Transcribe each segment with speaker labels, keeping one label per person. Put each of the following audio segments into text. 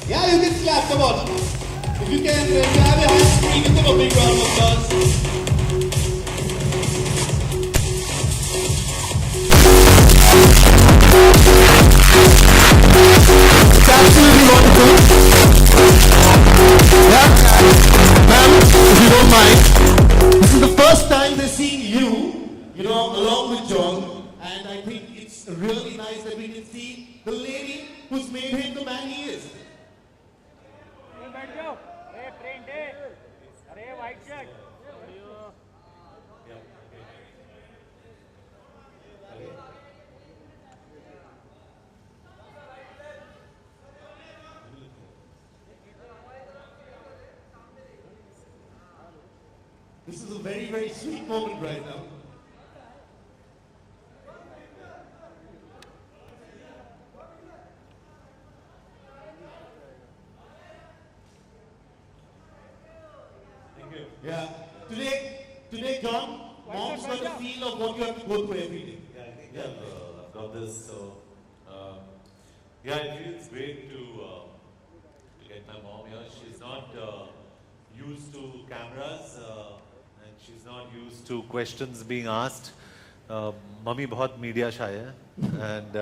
Speaker 1: Yeah, you can clap, come on. If you can, grab your hands, give them a big round of applause.
Speaker 2: It's absolutely wonderful. Yeah, ma'am, if you don't mind, this is the first time they're seeing you know, along with John, and I think it's really nice that we can see the lady who's made him the man he is.
Speaker 3: बैठ जाओ अरे print है अरे white shirt
Speaker 2: This is a very, very sweet moment right now. Yeah. Today, John, mom's got a feel of what you have to go through every day.
Speaker 4: Yeah, I think I've got this. So, yeah, it feels great to get my mom here. She's not used to cameras and she's not used to questions being asked. Mummy बहुत media shy है and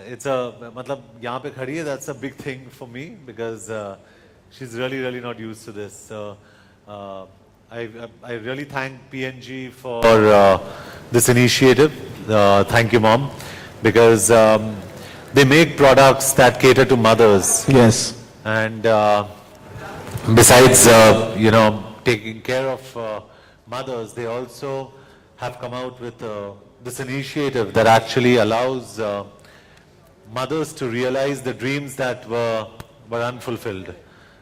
Speaker 4: it's a मतलब यहाँ पे खड़ी है, that's a big thing for me because she's really not used to this. So, I really thank PNG for this initiative. Thank you, Mom, because they make products that cater to mothers.
Speaker 2: Yes.
Speaker 4: And besides, you know, taking care of mothers, they also have come out with this initiative that actually allows mothers to realize the dreams that were unfulfilled.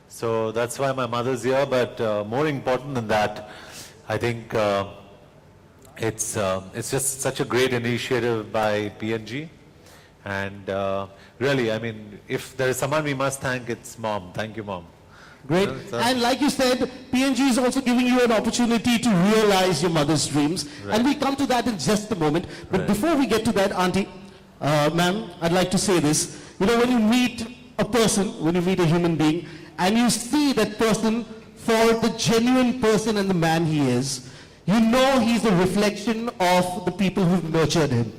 Speaker 4: So that's why my mother's here, but more important than that, I think it's just such a great initiative by PNG. And really, I mean, if there is someone we must thank, it's Mom. Thank you, Mom.
Speaker 2: Great. And like you said, PNG is also giving you an opportunity to realize your mother's dreams.
Speaker 4: Right.
Speaker 2: And we come to that in just a moment. But
Speaker 4: Right.
Speaker 2: before we get to that, Auntie, ma'am, I'd like to say this. You know, when you meet a person, when you meet a human being, and you see that person for the genuine person and the man he is, you know he's a reflection of the people who've nurtured him,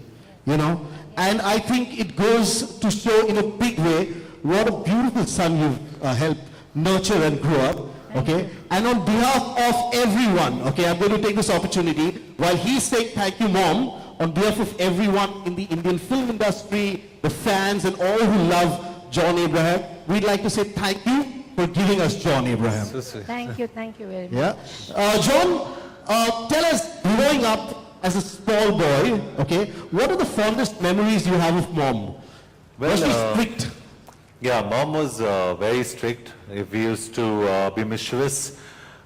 Speaker 2: you know. And I think it goes to show in a big way what a beautiful son you've helped nurture and grow up, okay? And on behalf of everyone, okay, I'm going to take this opportunity, while he's saying thank you, Mom, on behalf of everyone in the Indian film industry, the fans and all who love John Abraham, we'd like to say thank you for giving us John Abraham.
Speaker 4: So sweet.
Speaker 5: Thank you very much.
Speaker 2: Yeah. John, tell us, growing up as a small boy, okay, what are the fondest memories you have of Mom? Was she strict?
Speaker 4: Yeah, Mom was very strict. If we used to be mischievous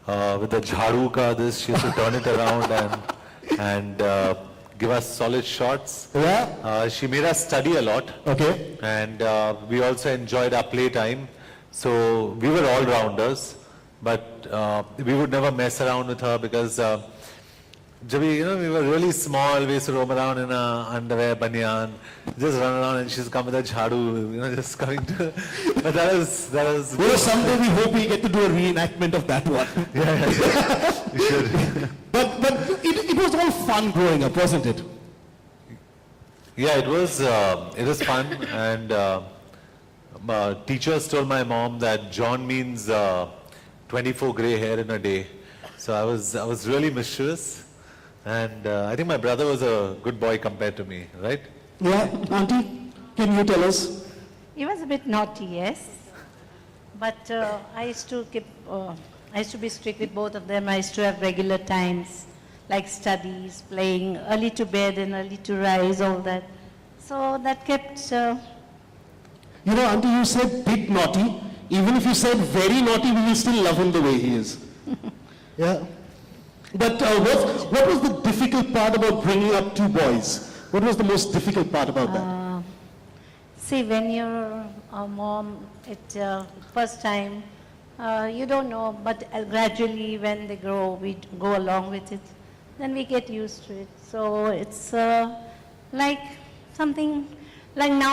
Speaker 4: with the jharu ka this, she used to turn it around and give us solid shots.
Speaker 2: Yeah.
Speaker 4: She made us study a lot.
Speaker 2: Okay.
Speaker 4: And we also enjoyed our playtime. So we were all-rounders, but we would never mess around with her because you know, we were really small. We used to roam around in a underwear, banyan, just run around, and she's come with a jhadu, you know, just coming to. But that was.
Speaker 2: Well, someday we hope we get to do a reenactment of that one.
Speaker 4: Yeah, we should.
Speaker 2: But it was all fun growing up, wasn't it?
Speaker 4: Yeah, it was fun, and teachers told my mom that John means 24 grey hair in a day. So I was really mischievous, and I think my brother was a good boy compared to me, right?
Speaker 2: Yeah, Auntie, can you tell us?
Speaker 5: He was a bit naughty, yes. But I used to be strict with both of them. I used to have regular times, like studies, playing, early to bed and early to rise, all that. So that kept...
Speaker 2: You know, Auntie, you said bit naughty. Even if you said very naughty, we will still love him the way he is. Yeah. But what was the difficult part about bringing up two boys? What was the most difficult part about that?
Speaker 5: See, when you're a mom, first time, you don't know, but gradually when they grow, we go along with it. Then we get used to it. So it's like something, like now